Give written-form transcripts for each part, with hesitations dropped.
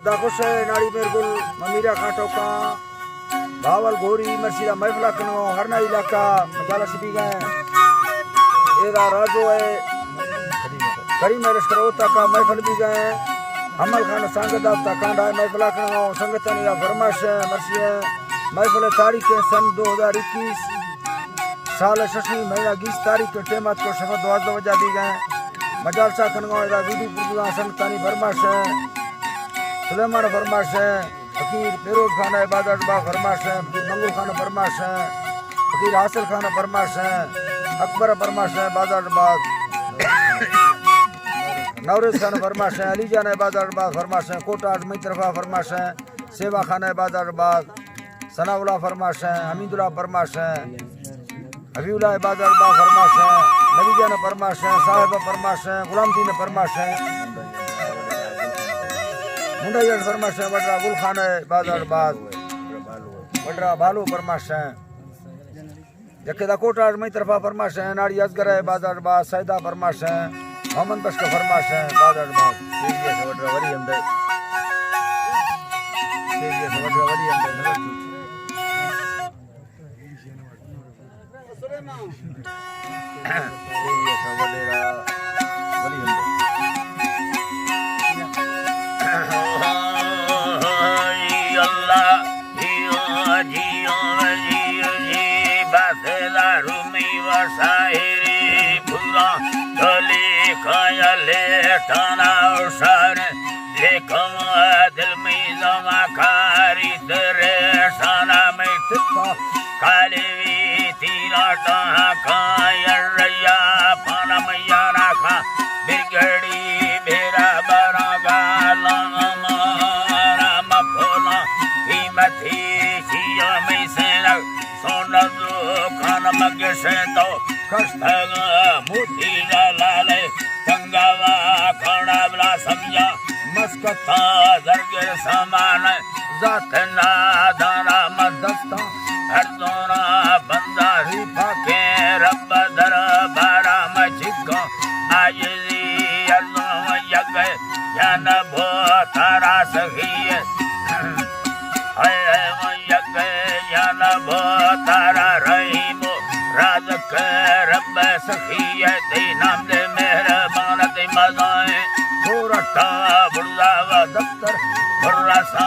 दाखुश नाड़ी मेरगुल ममीरा खाटो का भावल घोरी मरसीरा महफला कनो हरना इलाका मजाला सिबी गए एदा राजो है करीम रशकरोता का महफल भी गए अमल खान संगत दाता कांडा महफला कनो संगतन या फरमाश मरसी महफल तारीख सन 2021 साल 6 महीना 20 तारीख टेमत को शफत 12 बजा दी गए मजालसा कनो एदा वीडी पुरदा संगतानी फरमाश सुलेमान फरमाश है फकीर फिरोज खान इबादत बा फरमाश है फकीर मंगूल खान फरमाश है फकीर हासिल खान फरमाश है अकबर फरमाश है इबादत बाग नौरेज खान फरमाश है अली जान इबादत बाग फरमाश है कोटा मई तरफा फरमाश है सेवा खान इबादत बाग सनाउल्ला फरमाश है हमीदुल्ला फरमाश है हबीबुल्ला इबादत बाग फरमाश है नबी जान फरमाश है साहिब फरमाश है गुलाम दीन फरमाश है मुंडा फरमाश है वड्रा गुल खान है बाजार बाग वड्रा बालू फरमाश है जकेदा कोटा मई तरफा फरमाश है नाड़ी असगर है बाजार बाग सैदा फरमाश है मोहम्मद बश का फरमाश है बाजार बाग ये से वड्रा वरी अंदर ये से वड्रा वरी अंदर ये से वड्रा वरी अंदर दिल में जमा खारी तेरे साना में काली तीरा खाया पाना मैया ना खा बिगड़ी मेरा बड़ा गाला राम भोला कीमती सिया में से सोना दो खान मगे से तो कष्ट मोती लाले चंगावा खाना बला समझा मस्कता दरगे समान जात ना दाना मदस्ता हर दोना बंदा ही पाके रब दर बारा मचिको आज अल्लाह यग जन भो तारा सही है यग जन भो तारा रहीमो राज के रब सखी दे नाम दे मेहरबान दे मजाए गोरटा बुढ़ावा दफ्तर बुर्रा सा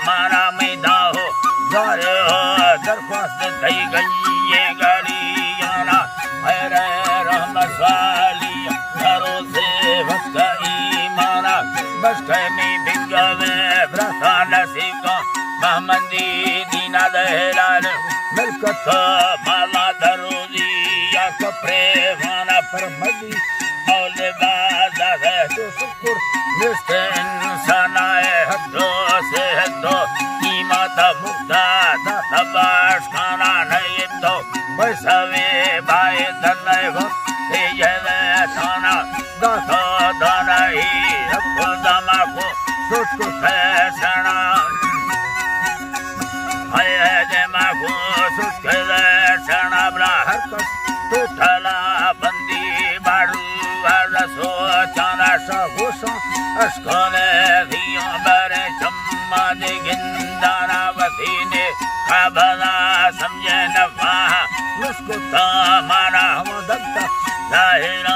मारा मैदा हो जारे हो दरख्वास्त दई गई ये गाड़ियाना अरे रहमत वाली घरों से भटका ईमाना बस में बिगवे ब्रता नसीका महमदी दीना दहलान मिलकत माला दरोजी या कपड़े वाना पर मदी औले बाजा है तो शुक्र निष्ठ इंसान है हदो से हदो कीमत मुक्ता तबाश खाना नहीं तो बैसवे बाय दन्ने हो ये थाना दातो दाना ही फुल दमा को सोच को फैसना है जमा को सोच के फैसना बला हर कस तो ठला बंदी बाड़ू सो चाना सगोसा अस्कोले दियो बरे चम्मा दे गिंदाना वसीने खबला समझे नफा उसको तामाना हम दत्ता जाहिरा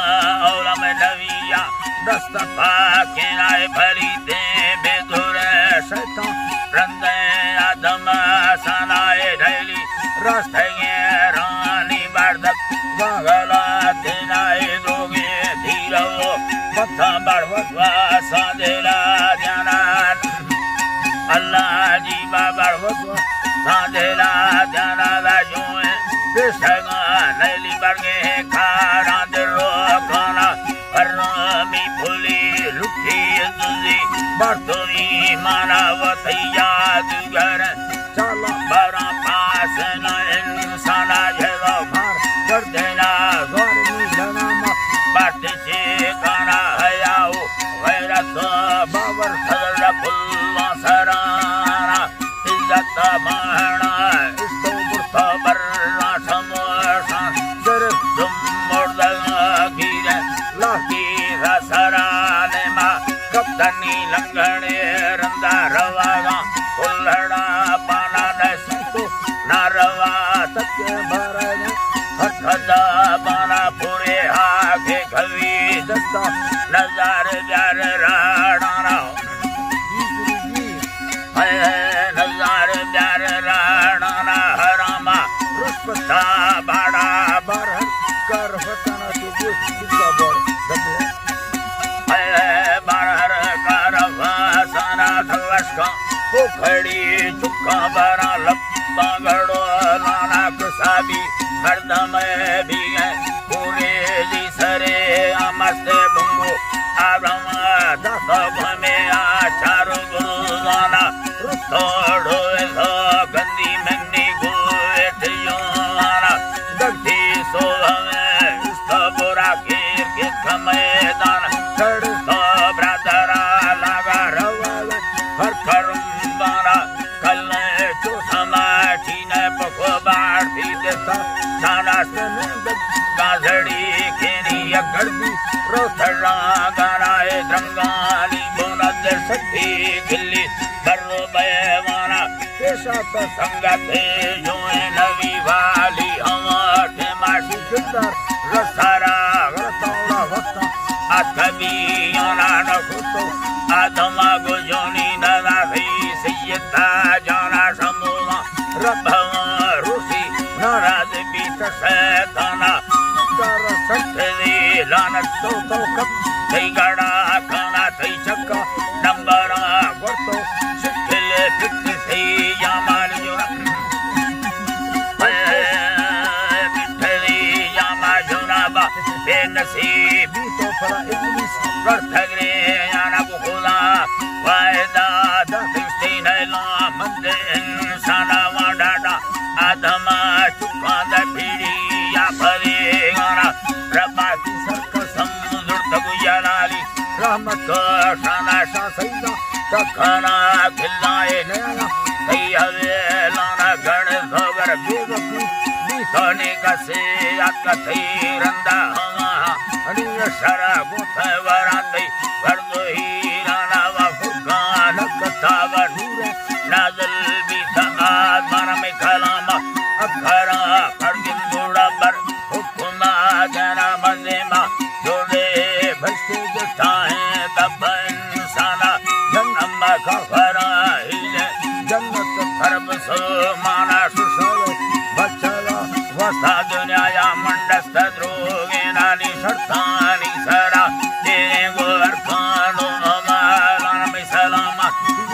औला में नविया दस्ता पाके नाय भरी दे बेदुरे शैतान रंदे आदम सनाए ढैली रास्ते रानी बारदक वागला दिनाए दोगे पत्ता बड़वतवा सादेला ध्यानान अल्लाह जी बड़वतवा सादेला ध्याना लाजोए बेसगा नैली बरगे खारा दिलो खाना परमी भूली लुटी जुजी बरतोरी माना वतैया दुगर चलो बरा पास न इंसाना जरो मार कर देना गौरमी जनामा बात से खाना है आओ वैरत बाबर सदर फुल्ला सराना इज्जत माना इसको बुर्ता बर्रा समोसा सिर्फ तुम मुर्दा गिरे लाकी सराने मा कप्तानी लंगड़े रंदा का पोखड़ी चुका बरा लप्पा गड़ो नानक साबी हरदम भी है पूरे जी सरे मस्ते बुंगो आब्रह्म दस में आचारो गुरु गाना रुतोड़ो ऐसा गंदी मंदी गोए ठियोना दक्षी सोहमे बुरा कीर के मैदान चढ़ सो ब्रादरा लगा रवाल हर करुम्बाना कल जो समाठी ने पको बाढ़ी देता छाना से गाजड़ी खेनी अगड़दी रोथड़ा गानाए द्रंगानी बोनद सखी गिल्ली बर्रो बेवाना पेशा तो संगते जो नवी वाली हमारे माशी जिंदर रसारा रतौड़ा वक्त अथबियाना नखुतो आदमा गुजोनी नदा भी सैयदा जाना समूला रभवा रुसी नाराज बीत सैताना कर सत्ती लानत तो कब कई गड़ा खाना कई चक्का नंबरा वर्तो शिखले पिट से यामान जोरा बेनसीब तो फला इब्लिस करथगरे याना बुखुला वायदा दस्तीन ला मंद इंसाना वाडाडा आदमा चुका द पीड़ी या भरे गाना रब्बा की सरक समुद्र तगुयाली रहमत शाना शासैदा कखना खिलाए नया कई लाना गण सगर बेवकू बीतने का से अकथई रंदा अनिय शरा गोथ वराते वर्दो हीराना व फुरकान कथाव नूर नाज़ल बीता आदमान में कलामा अखरा करदिन बूढ़ा बर हुक्मा जना मज़ेमा जोड़े भस्ते जठाए तब इंसाना जन्म खफरा हिले जन्नत फरब सो माना सुसलो बचला वस्ता दुनिया मंडस्त द्रोगे नानी शर्तानी सरा तेरे गोरखानो हमारा में सलामा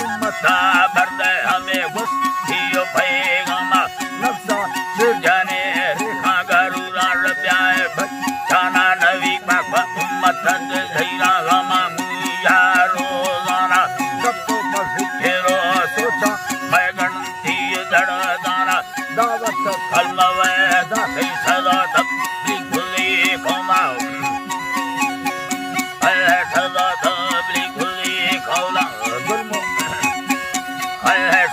उम्मता बर्द हमें गुस्तियो पैगामा नफ्सा सिरजाने रेखा गरुरा रब्याए बचाना नवी बाबा उम्मत धैरा गमा मुया रोजाना सब तो बफिरो सोचा मैं गणती दड़ दाना दावत कलमवे दासे सदा तब बिगुली कोमा सदा तब बिगुली कौला जुल्म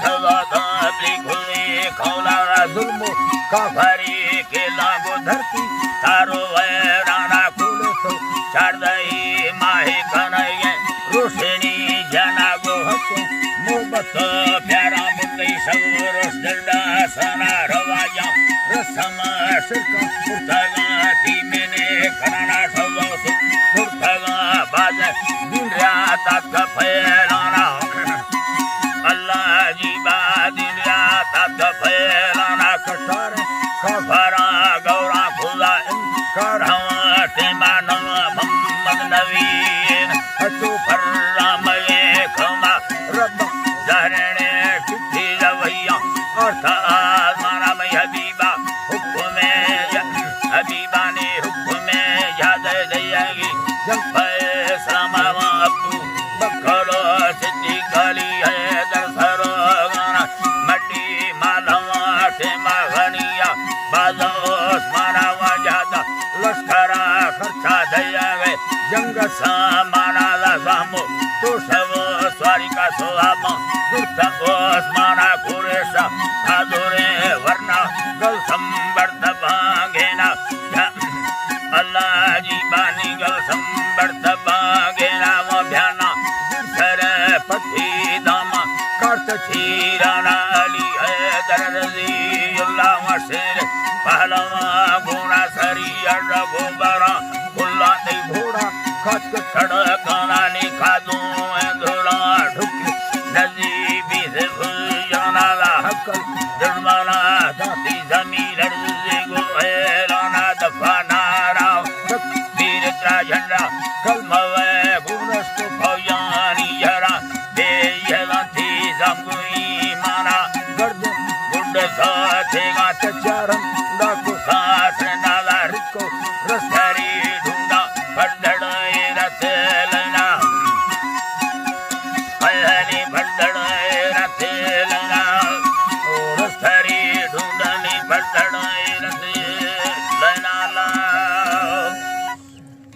सदा तब बिगुली कौला जुल्म काफरी के लागो धरती तारो वैराना खुले तो चारदई माहे कन्हैया रोशनी जना गो हसे मोहब्बत प्यारा मुंदई सवरस दर्दा सना रवाया रसमा शिरका पुरतगा मैंने खनाना सवो पुरतगा बाज दिन रात का फैलाना अल्लाह जी दिन रात का फैलाना कटार खफरा गौरा खुदा करवा टेमान मोहम्मद नवीन अचू फर्राम ये खमा रब जहरने चिट्ठी रवैया अर्थ आज़माना में हबीबा हुक्म हबीबा ने हुक्म याद देगी जब फैसला अबू बखरो सिद्धि खाली है दरसरो गाना मड्डी मालवा टेमा घनिया बाजो ओस्माना वजादा लश्करा खर्चा दया गए जंग सामाना लाजामो तो सबो स्वारी का सोहामा दुर्ता ओस्माना कुरेशा आदुरे वरना गल संबर्द भागेना अल्लाह जी बानी गल संबर्द भागेना वो भ्याना सर पति दामा कर्त छीराना अली है दरजी अल्लाह वशेर पहलवा घोड़ा सरी रघु बरा खुला दे घोड़ा खत खड़काना निखा दो धोड़ा ढुक नजीबी से जाना ला हकल दरमाना जाती जमीन अर्ज़े गो ऐलाना दफाना राव तीर त्रा झंडा कलमवे गुनस्त भयानी जरा दे यलाती तेल